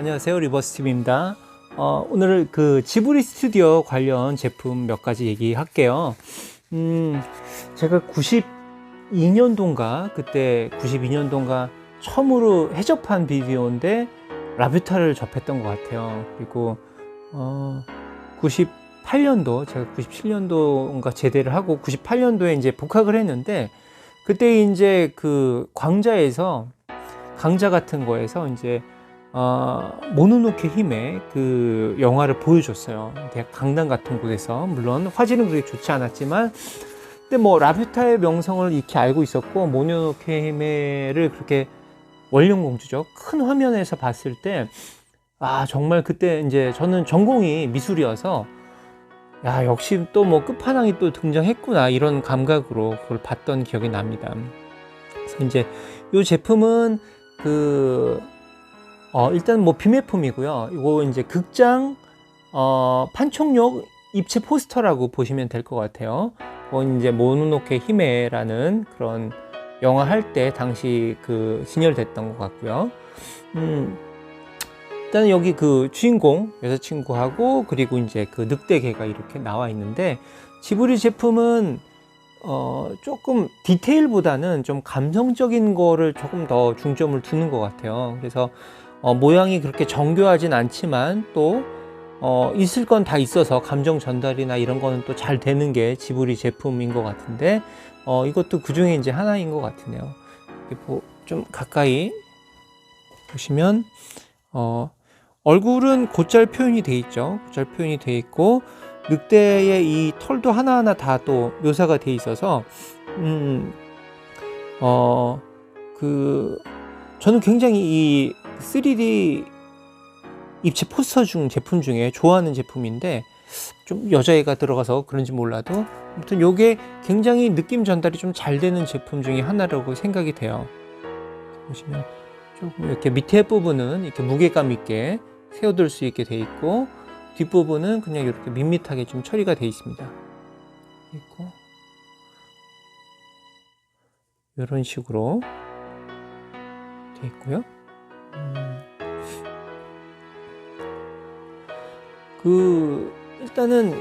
안녕하세요, 리버스팀입니다. 오늘 그 지브리 스튜디오 관련 제품 몇 가지 얘기할게요. 제가 92년도인가 그때 92년도인가 처음으로 해접한 비디오인데 라뷰타를 접했던 것 같아요. 그리고 98년도 제가 97년도인가 제대를 하고 98년도에 이제 복학을 했는데, 그때 이제 그 강좌 같은 거에서 이제 모노노케 힘의 그 영화를 보여줬어요. 대학 강당 같은 곳에서. 물론 화질은 그렇게 좋지 않았지만, 근데 뭐 라뷰타의 명성을 익히 알고 있었고, 모노노케 힘의를 그렇게 원령공주죠. 큰 화면에서 봤을 때, 정말 그때 이제 저는 전공이 미술이어서, 역시 또 뭐 끝판왕이 또 등장했구나, 이런 감각으로 그걸 봤던 기억이 납니다. 그래서 이제 이 제품은 일단 뭐 비매품이고요. 이거 이제 극장 판촉용 입체 포스터라고 보시면 될 것 같아요. 이제 모노노케 히메라는 그런 영화 할 때 당시 그 진열됐던 것 같고요. 일단 여기 그 주인공 여자친구하고 그리고 이제 그 늑대개가 이렇게 나와 있는데, 지브리 제품은 조금 디테일보다는 좀 감성적인 거를 조금 더 중점을 두는 것 같아요. 그래서 모양이 그렇게 정교하진 않지만 또 있을 건 다 있어서 감정 전달이나 이런 거는 또 잘 되는 게 지브리 제품인 것 같은데, 이것도 그 중에 이제 하나인 것 같으네요. 좀 가까이 보시면 얼굴은 곧잘 표현이 돼 있죠. 곧잘 표현이 돼 있고, 늑대의 이 털도 하나하나 다 또 묘사가 돼 있어서 저는 굉장히 이 3D 입체 포스터 제품 중에 좋아하는 제품인데, 좀 여자애가 들어가서 그런지 몰라도 아무튼 요게 굉장히 느낌 전달이 좀 잘 되는 제품 중에 하나라고 생각이 돼요. 보시면 조금 이렇게 밑에 부분은 이렇게 무게감 있게 세워둘 수 있게 돼 있고, 뒷부분은 그냥 이렇게 밋밋하게 좀 처리가 돼 있습니다. 있고 이런 식으로 돼 있고요. 일단은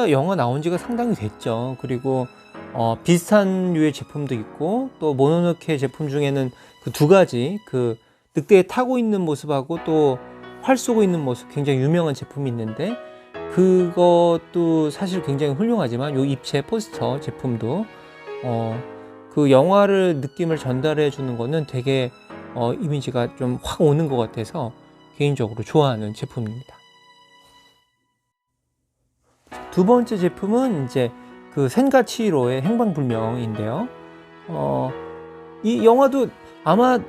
영화 나온 지가 상당히 됐죠. 그리고 비슷한 류의 제품도 있고, 또 모노노케 제품 중에는 그 두 가지, 그 늑대에 타고 있는 모습하고 또 활 쏘고 있는 모습, 굉장히 유명한 제품이 있는데, 그것도 사실 굉장히 훌륭하지만 요 입체 포스터 제품도 그 영화를 느낌을 전달해 주는 거는 되게 이미지가 좀 확 오는 것 같아서 개인적으로 좋아하는 제품입니다. 두 번째 제품은 이제 그 센가치히로의 행방불명인데요. 이 영화도 아마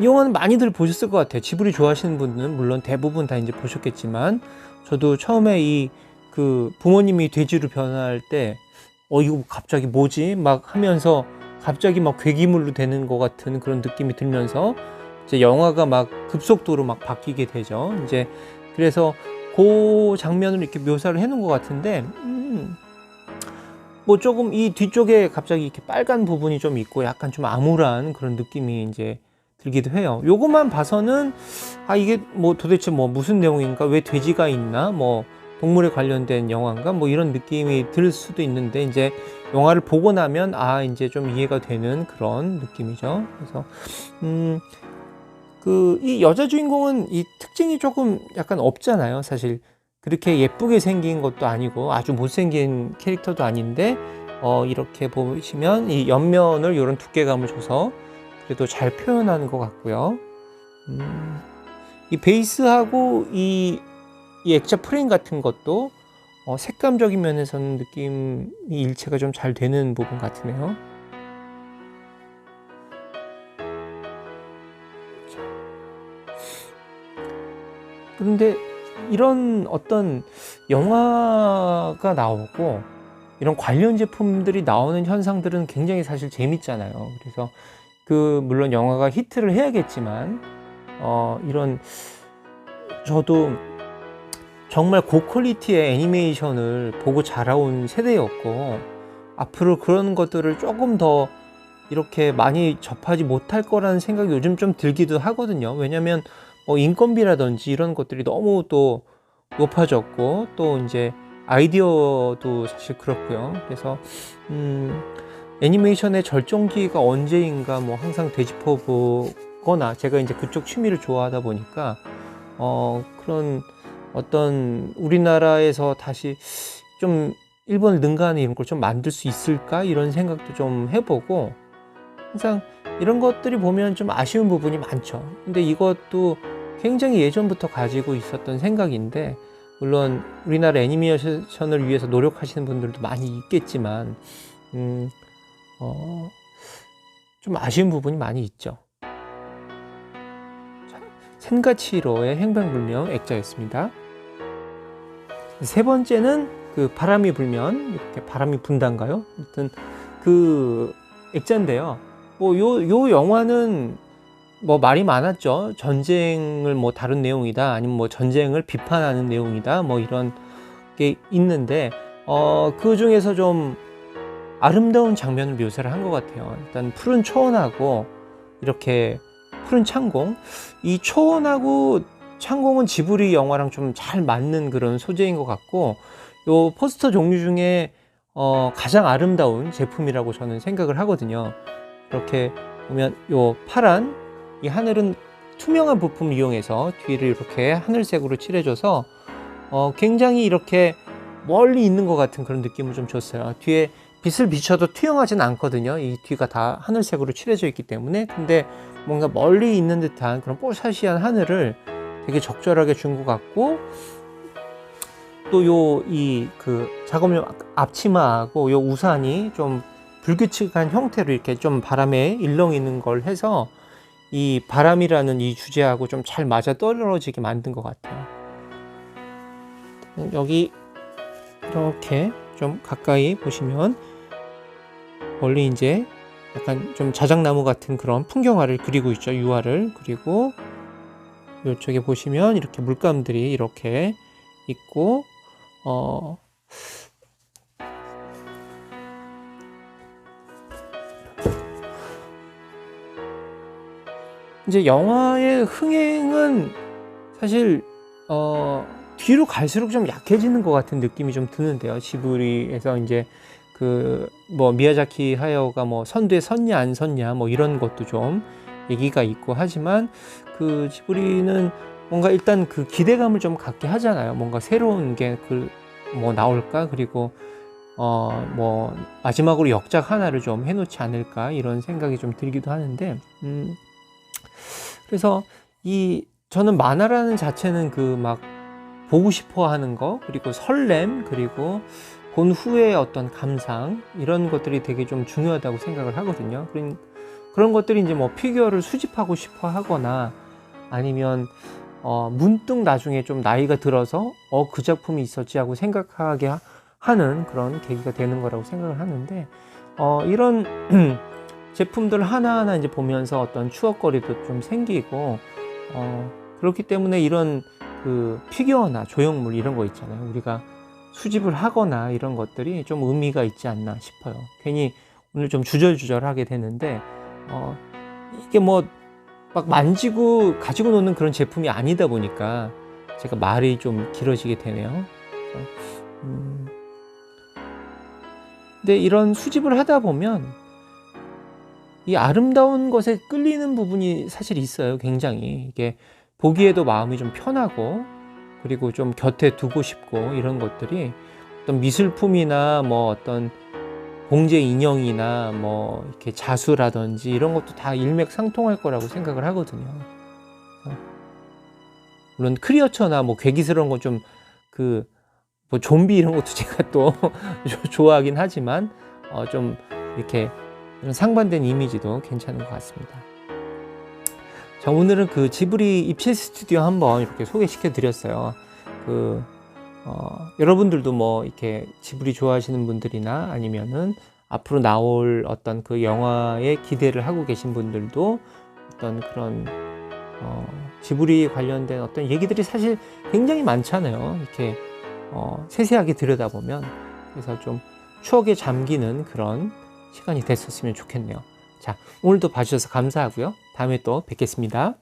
이 영화는 많이들 보셨을 것 같아요. 지브리 좋아하시는 분들은 물론 대부분 다 이제 보셨겠지만, 저도 처음에 그 부모님이 돼지로 변할 때 이거 갑자기 뭐지? 막 하면서 갑자기 막 괴기물로 되는 것 같은 그런 느낌이 들면서 이제 영화가 막 급속도로 막 바뀌게 되죠. 이제 그래서 그 장면을 이렇게 묘사를 해놓은 것 같은데, 뭐 조금 이 뒤쪽에 갑자기 이렇게 빨간 부분이 좀 있고 약간 좀 암울한 그런 느낌이 이제 들기도 해요. 요것만 봐서는 이게 뭐 도대체 뭐 무슨 내용인가, 왜 돼지가 있나, 뭐 동물에 관련된 영화인가, 뭐 이런 느낌이 들 수도 있는데, 이제 영화를 보고 나면 이제 좀 이해가 되는 그런 느낌이죠. 그래서 이 여자 주인공은 이 특징이 조금 약간 없잖아요. 사실 그렇게 예쁘게 생긴 것도 아니고 아주 못생긴 캐릭터도 아닌데, 이렇게 보시면 이 옆면을 이런 두께감을 줘서 그래도 잘 표현하는 것 같고요. 이 베이스하고 이 액자 프레임 같은 것도 색감적인 면에서는 느낌이 일체가 좀 잘 되는 부분 같으네요. 그런데 이런 어떤 영화가 나오고 이런 관련 제품들이 나오는 현상들은 굉장히 사실 재밌잖아요. 그래서 물론 영화가 히트를 해야겠지만, 저도 정말 고퀄리티의 애니메이션을 보고 자라온 세대였고, 앞으로 그런 것들을 조금 더 이렇게 많이 접하지 못할 거라는 생각이 요즘 좀 들기도 하거든요. 왜냐면 뭐 인건비라든지 이런 것들이 너무 또 높아졌고, 또 이제 아이디어도 사실 그렇고요. 그래서 애니메이션의 절정기가 언제인가 뭐 항상 되짚어 보거나, 제가 이제 그쪽 취미를 좋아하다 보니까 그런 어떤 우리나라에서 다시 좀 일본을 능가하는 이런 걸 좀 만들 수 있을까, 이런 생각도 좀 해보고, 항상 이런 것들이 보면 좀 아쉬운 부분이 많죠. 근데 이것도 굉장히 예전부터 가지고 있었던 생각인데, 물론 우리나라 애니메이션을 위해서 노력하시는 분들도 많이 있겠지만 좀 아쉬운 부분이 많이 있죠. 센가치로의 행방불명 액자였습니다. 세 번째는 그 바람이 불면, 이렇게 바람이 분다인가요? 아무튼 그 액자인데요. 뭐 요 영화는 뭐 말이 많았죠. 전쟁을 뭐 다룬 내용이다, 아니면 뭐 전쟁을 비판하는 내용이다, 뭐 이런 게 있는데 그 중에서 좀 아름다운 장면을 묘사를 한 것 같아요. 일단 푸른 초원하고 이렇게 푸른 창공, 이 초원하고 창공은 지브리 영화랑 좀 잘 맞는 그런 소재인 것 같고, 요 포스터 종류 중에 가장 아름다운 제품이라고 저는 생각을 하거든요. 이렇게 보면 요 파란 이 하늘은 투명한 부품을 이용해서 뒤를 이렇게 하늘색으로 칠해줘서 굉장히 이렇게 멀리 있는 것 같은 그런 느낌을 좀 줬어요. 뒤에 빛을 비춰도 투영하진 않거든요. 이 뒤가 다 하늘색으로 칠해져 있기 때문에. 근데 뭔가 멀리 있는 듯한 그런 뽀샤시한 하늘을 되게 적절하게 준 것 같고, 또 그 작업용 앞치마하고 요 우산이 좀 불규칙한 형태로 이렇게 좀 바람에 일렁이는 걸 해서 이 바람이라는 이 주제하고 좀 잘 맞아 떨어지게 만든 것 같아요. 여기 이렇게 좀 가까이 보시면 멀리 이제 약간 좀 자작나무 같은 그런 풍경화를 그리고 있죠. 유화를. 그리고 이쪽에 보시면 이렇게 물감들이 이렇게 있고, 이제 영화의 흥행은 사실 뒤로 갈수록 좀 약해지는 것 같은 느낌이 좀 드는데요. 지브리에서 이제 그 뭐 미야자키 하야오가 뭐 선두에 섰냐 안 섰냐 뭐 이런 것도 좀 얘기가 있고 하지만, 그 지브리는 뭔가 일단 그 기대감을 좀 갖게 하잖아요. 뭔가 새로운 게 뭐 나올까, 그리고 뭐 마지막으로 역작 하나를 좀 해놓지 않을까, 이런 생각이 좀 들기도 하는데, 그래서 저는 만화라는 자체는 그 막 보고 싶어 하는 거, 그리고 설렘, 그리고 본 후의 어떤 감상, 이런 것들이 되게 좀 중요하다고 생각을 하거든요. 그런 것들이 이제 뭐 피규어를 수집하고 싶어 하거나, 아니면 문득 나중에 좀 나이가 들어서 그 작품이 있었지 하고 생각하게 하는 그런 계기가 되는 거라고 생각을 하는데, 이런 제품들 하나하나 이제 보면서 어떤 추억거리도 좀 생기고, 그렇기 때문에 이런 그 피규어나 조형물 이런 거 있잖아요. 우리가 수집을 하거나 이런 것들이 좀 의미가 있지 않나 싶어요. 괜히 오늘 좀 주절주절하게 되는데, 이게 뭐 막 만지고 가지고 노는 그런 제품이 아니다 보니까 제가 말이 좀 길어지게 되네요. 근데 이런 수집을 하다 보면 이 아름다운 것에 끌리는 부분이 사실 있어요. 굉장히 이게 보기에도 마음이 좀 편하고, 그리고 좀 곁에 두고 싶고, 이런 것들이 어떤 미술품이나 뭐 어떤 봉제 인형이나 뭐 이렇게 자수라든지 이런 것도 다 일맥상통할 거라고 생각을 하거든요. 물론 크리어처나 뭐 괴기스러운 거 좀 뭐 좀비 이런 것도 제가 또 좋아하긴 하지만 좀 이렇게 이런 상반된 이미지도 괜찮은 것 같습니다. 자, 오늘은 그 지브리 입체 스튜디오 한번 이렇게 소개시켜 드렸어요. 여러분들도 뭐 이렇게 지브리 좋아하시는 분들이나, 아니면은 앞으로 나올 어떤 그 영화에 기대를 하고 계신 분들도 어떤 그런 지브리 관련된 어떤 얘기들이 사실 굉장히 많잖아요. 이렇게 세세하게 들여다보면. 그래서 좀 추억에 잠기는 그런 시간이 됐었으면 좋겠네요. 자, 자, 오늘도 봐주셔서 감사하고요. 다음에 또 뵙겠습니다.